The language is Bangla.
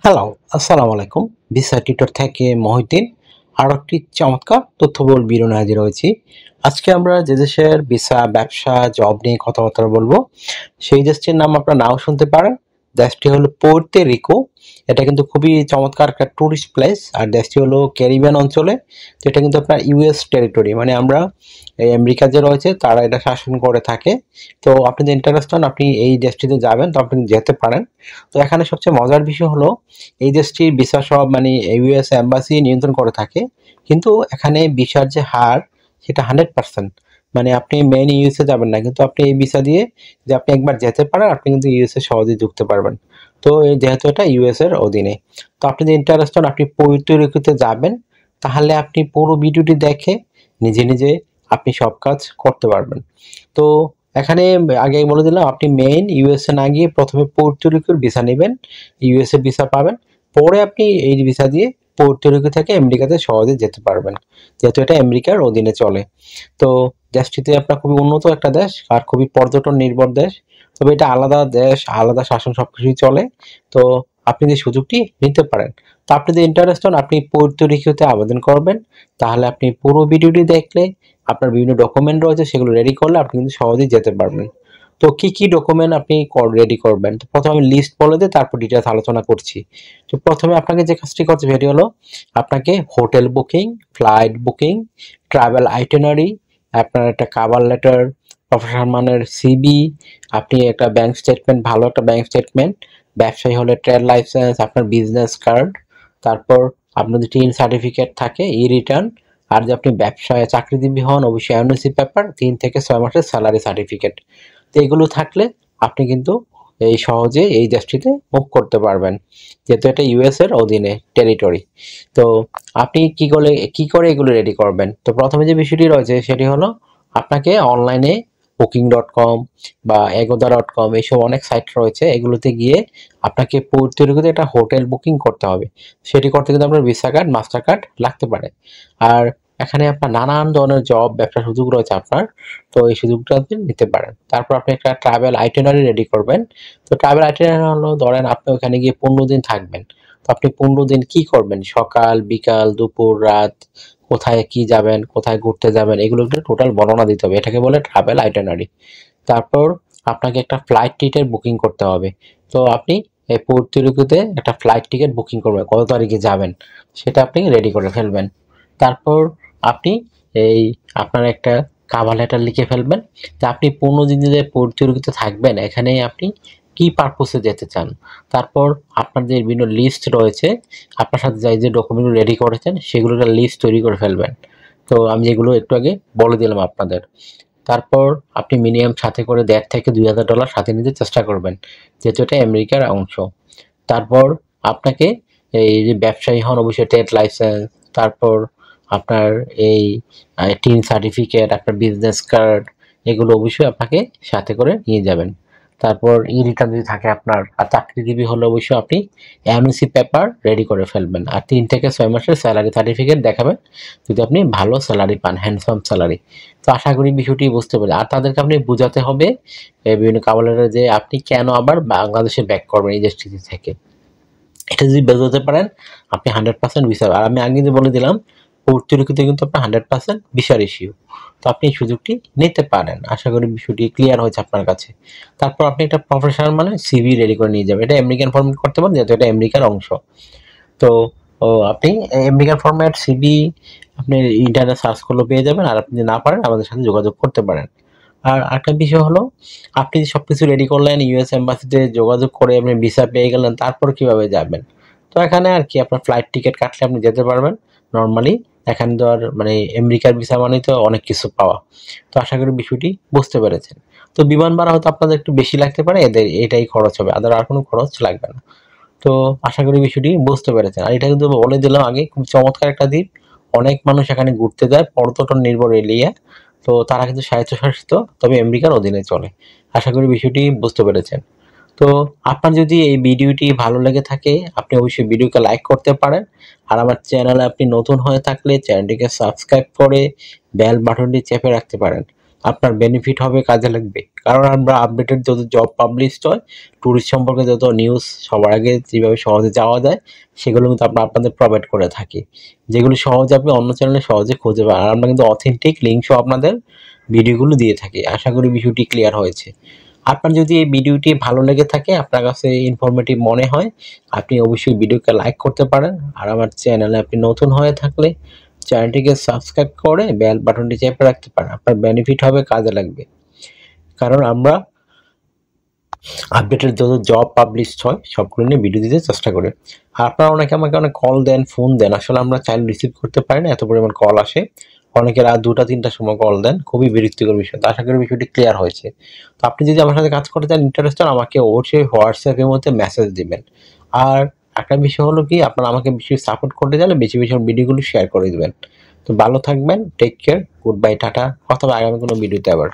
হ্যালো, আসসালামু আলাইকুম। ভিসা টিউটর থেকে মহিউদ্দিন আরো একটি চমৎকার তথ্যবহুল ভিডিও নিয়ে হাজির হয়েছি। আজকে আমরা যে দেশের ভিসা, ব্যবসা, জব নিয়ে কথাবার্তা বলবো, সেই দেশটির নাম আপনারা নাও শুনতে পারেন। দেশটি হলো পোর্তো রিকো। এটা কিন্তু খুবই চমৎকার একটা টুরিস্ট প্লেস। আর দেশটি হলো ক্যারিবিয়ান অঞ্চলে। তো এটা কিন্তু আপনার ইউএস টেরিটরি, মানে আমরা এই আমেরিকা যে রয়েছে তারা এটা শাসন করে থাকে। তো আপনি যদি ইন্টারেস্ট হন, আপনি এই দেশটিতে যাবেন, তো আপনি যেতে পারেন। তো এখানে সবচেয়ে মজার বিষয় হলো এই দেশটির ভিসা সব মানে ইউএস এম্বাসি নিয়ন্ত্রণ করে থাকে, কিন্তু এখানে ভিসার যে হার সেটা 100%। মানে আপনি মেইন ইউএসএ যাবেন না, কিন্তু আপনি এই ভিসা দিয়ে যে আপনি একবার যেতে পারেন, আপনি কিন্তু ইউএসএ সহজেই ঢুকতে পারবেন। তো যেহেতু এটা ইউএস এর অধীনে, তো আপনি যদি ইন্টারেস্ট হন আপনি পবিত্র ঋতুতে যাবেন, তাহলে আপনি পুরো ভিডিওটি দেখে নিজে নিজে আপনি সব কাজ করতে পারবেন। তো এখানে আগে বলে দিলাম, আপনি মেইন ইউএসএ না গিয়ে প্রথমে পর্তো রিকোর ভিসা নেবেন, ইউএসএ ভিসা পাবেন, পরে আপনি এই ভিসা দিয়ে পর্তো রিকো থেকে আমেরিকাতে সহজে যেতে পারবেন, যেহেতু এটা আমেরিকার অধীনে চলে। তো দেশটিতে আপনার খুবই উন্নত একটা দেশ আর খুবই পর্যটন নির্ভর দেশ। তবে এটা আলাদা দেশ, আলাদা শাসন, সবকিছুই চলে। তো আপনি যে সুযোগটি নিতে পারেন। তো আপনি যদি ইন্টারেস্ট হন, আপনি পর্তো রিকোতে আবেদন করবেন, তাহলে আপনি পুরো ভিডিওটি দেখলে আপনার বিভিন্ন ডকুমেন্ট রয়েছে, সেগুলো রেডি করলে আপনি কিন্তু সহজেই যেতে পারবেন। তো কি কি ডকুমেন্ট আপনি রেডি করবেন, তো প্রথমে আমি লিস্ট বলে দিই, তারপর ডিটেলস আলোচনা করছি। তো প্রথমে আপনাকে যে কাজটি করতে হবে সেটি হলো আপনাকে hotel booking, flight booking, travel itinerary, আপনার একটা কভার লেটার, প্রফেশনাল মানের সিবি, আপনি একটা ব্যাংক স্টেটমেন্ট, ভালো একটা ব্যাংক স্টেটমেন্ট, ব্যবসায়ী হলে ট্রেড লাইসেন্স, আপনার বিজনেস কার্ড, তারপর আপনার যদি টিন সার্টিফিকেট থাকে ই রিটার্ন, আর যে আপনি ব্যবসায় চাকরিজীবী হন অবশ্যই এনওসি পেপার, 3 থেকে 6 মাসের স্যালারি সার্টিফিকেট। তো এগুলো থাকলে আপনি কিন্তু এই সহজে এই দেশটিতে মুভ করতে পারবেন, যেহেতু এটা ইউএস এর অধীনে টেরিটরি। তো আপনি কি করে এগুলো রেডি করবেন, তো প্রথমে যে বিষয়টি রয়েছে সেটি হলো আপনাকে অনলাইনে booking.com বা agoda.com এইসব অনেক সাইট রয়েছে, এগুলোতে গিয়ে আপনাকে পর্তো রিকোতে একটা হোটেল বুকিং করতে হবে। সেটি করতে কিন্তু আপনার ভিসা কার্ড, মাস্টার কার্ড লাগতে পারে। আর এখানে আপনার নানান ধরনের জব, ব্যবসার সুযোগ রয়েছে আপনার, তো এই সুযোগটা আপনি নিতে পারেন। তারপর আপনি একটা ট্রাভেল আইটেনারি রেডি করবেন। তো ট্রাভেল আইটেনারি হলো, ধরেন আপনি ওখানে গিয়ে 15 দিন থাকবেন, তো আপনি 15 দিন কি করবেন, সকাল, বিকাল, দুপুর, রাত, কোথায় কি যাবেন, কোথায় ঘুরতে যাবেন, এগুলো একটা টোটাল বর্ণনা দিতে হবে, এটাকে বলে ট্রাভেল আইটেনারি। তারপর আপনাকে একটা ফ্লাইট টিকিটের বুকিং করতে হবে। তো আপনি এই পর্তো রিকোতে একটা ফ্লাইট টিকিট বুকিং করবেন, কত তারিখে যাবেন সেটা আপনি রেডি করে ফেলবেন। তারপর আপনি এই আপনার একটা কাভার লেটার লিখে ফেলবেন যে আপনি 15 দিন যে পর্তো রিকোতে থাকবেন, এখানে আপনি কি পারপোসে যেতে চান। তারপর আপনার যে বিভিন্ন লিস্ট রয়েছে, আপনার সাথে যে ডকুমেন্টগুলো রেডি করেছেন সেগুলোর একটা লিস্ট তৈরি করে ফেলবেন। তো আমি যেগুলো একটু আগে বলে দিলাম আপনাদের। তারপর আপনি মিনিমাম সাথে করে $1,500 সাথে নিতে চেষ্টা করবেন, যেহেতু এটা আমেরিকার অংশ। তারপর আপনাকে এই যে ব্যবসায়ী হন অবশ্যই ট্রেড লাইসেন্স, তারপর আপনার এই টিন সার্টিফিকেট, আপনার বিজনেস কার্ড, এগুলো অবশ্যই আপনাকে সাথে করে নিয়ে যাবেন। তারপর ই রিটার্ন যদি থাকে আপনার, আর চাকরিজীবী হলে অবশ্যই আপনি এনওসি পেপার রেডি করে ফেলবেন, আর 3 থেকে 6 মাসের স্যালারি সার্টিফিকেট দেখাবেন যদি আপনি ভালো স্যালারি পান, হ্যান্ডসাম স্যালারি। তো আশা করি বিষয়টি বুঝতে পারি। আর তাদেরকে আপনি বোঝাতে হবে বিভিন্ন কাবলের যে আপনি কেন আবার বাংলাদেশে ব্যাক করবেন এই দেশটি থেকে। এটা যদি বোঝাতে পারেন আপনি 100% ভিসা। আর আমি আগে যে বলে দিলাম পর্তো রিকোতে কিন্তু আপনার 100% ভিসার ইস্যু, তো আপনি এই সুযোগটি নিতে পারেন। আশা করি বিষয়টি ক্লিয়ার হয়েছে আপনার কাছে। তারপর আপনি একটা প্রফেশনাল মানে সিভি রেডি করে নিয়ে যাবেন, এটা আমেরিকান ফরম্যাট করতে পারেন যেহেতু এটা আমেরিকার অংশ। তো আপনি আমেরিকান ফরম্যাট সিভি আপনি ইন্টারনেট সার্চ করলেও পেয়ে যাবেন, আর আপনি যদি না পারেন আমাদের সাথে যোগাযোগ করতে পারেন। আর একটা বিষয় হলো, আপনি সবকিছু রেডি করলেন, ইউএস এম্বাসিতে যোগাযোগ করে আপনি ভিসা পেয়ে গেলেন, তারপর কিভাবে যাবেন। তো এখানে আর কি আপনার ফ্লাইট টিকিট কাটলে আপনি যেতে পারবেন নর্মালি। এখানে তো আর মানে আমেরিকার ভিসা মানেই তো অনেক কিছু পাওয়া। তো আশা করি বিষয়টি বুঝতে পেরেছেন। তো বিমান ভাড়া হয়তো আপনাদের একটু বেশি লাগতে পারে, এদের এটাই খরচ হবে, আর কোনো খরচ লাগবে না। তো আশা করি বিষয়টি বুঝতে পেরেছেন। আর এটা কিন্তু বলে দিলাম আগে, খুব চমৎকার একটা দ্বীপ, অনেক মানুষ এখানে ঘুরতে যায়, পর্যটন নির্ভর এরিয়া। তো তারা কিন্তু স্বায়ত্তশাসিত, তবে আমেরিকার অধীনে চলে। আশা করি বিষয়টি বুঝতে পেরেছেন। তো আপনার যদি এই ভিডিওটি ভালো লেগে থাকে আপনি অবশ্যই ভিডিওকে লাইক করতে পারেন। আর আমার চ্যানেলে আপনি নতুন হয়ে থাকলে চ্যানেলটিকে সাবস্ক্রাইব করে বেল বাটনটি চেপে রাখতে পারেন, আপনার বেনিফিট হবে, কাজে লাগবে। কারণ আমরা আপডেটেড যত জব পাবলিশড হয়, ট্যুরিস্ট সম্পর্কে যত নিউজ সবার আগে যেভাবে সহজে যাওয়া যায়, সেগুলো কিন্তু আমরা আপনাদের প্রোভাইড করে থাকি, যেগুলো সহজে আপনি অন্য চ্যানেলে সহজে খুঁজে পান। আর আমরা কিন্তু অথেন্টিক লিঙ্ক সহ আপনাদের ভিডিওগুলো দিয়ে থাকি। আশা করি বিষয়টি ক্লিয়ার হয়েছে। আপনার যদি এই ভিডিওটি ভালো লেগে থাকে, আপনার কাছে ইনফরমেটিভ মনে হয়, আপনি অবশ্যই ভিডিওকে লাইক করতে পারেন। আর আমার চ্যানেলে আপনি নতুন হয়ে থাকলে চ্যানেলটিকে সাবস্ক্রাইব করে বেল বাটনটি চেপে রাখতে পারেন। আপনার বেনিফিট হবে, কাজে লাগবে। কারণ আমরা আপডেটেড যত জব পাবলিশড হয় সবগুলো নিয়ে ভিডিও দিতে চেষ্টা করি। আর আপনারা অনেকে আমাকে অনেক কল দেন, ফোন দেন, আসলে আমরা চাইলে রিসিভ করতে পারি না, এত পরিমাণ কল আসে। অনেকে রাত 2টা-3টার সময় কল দেন, খুবই বিরক্তিকর বিষয়। তো আশা করি বিষয়টি ক্লিয়ার হয়েছে। তো আপনি যদি আমার সাথে কাজ করতে চান, ইন্টারেস্টেড, আমাকে অবশ্যই হোয়াটসঅ্যাপের মধ্যে মেসেজ দিবেন। আর একটা বিষয় হলো কি, আপনারা আমাকে বেশি সাপোর্ট করতে চাইলে বেশি বেশি ভিডিওগুলো শেয়ার করে দিবেন। তো ভালো থাকবেন, take care, good bye, tata. কথা হবে আগামী কোনো ভিডিওতে আবার।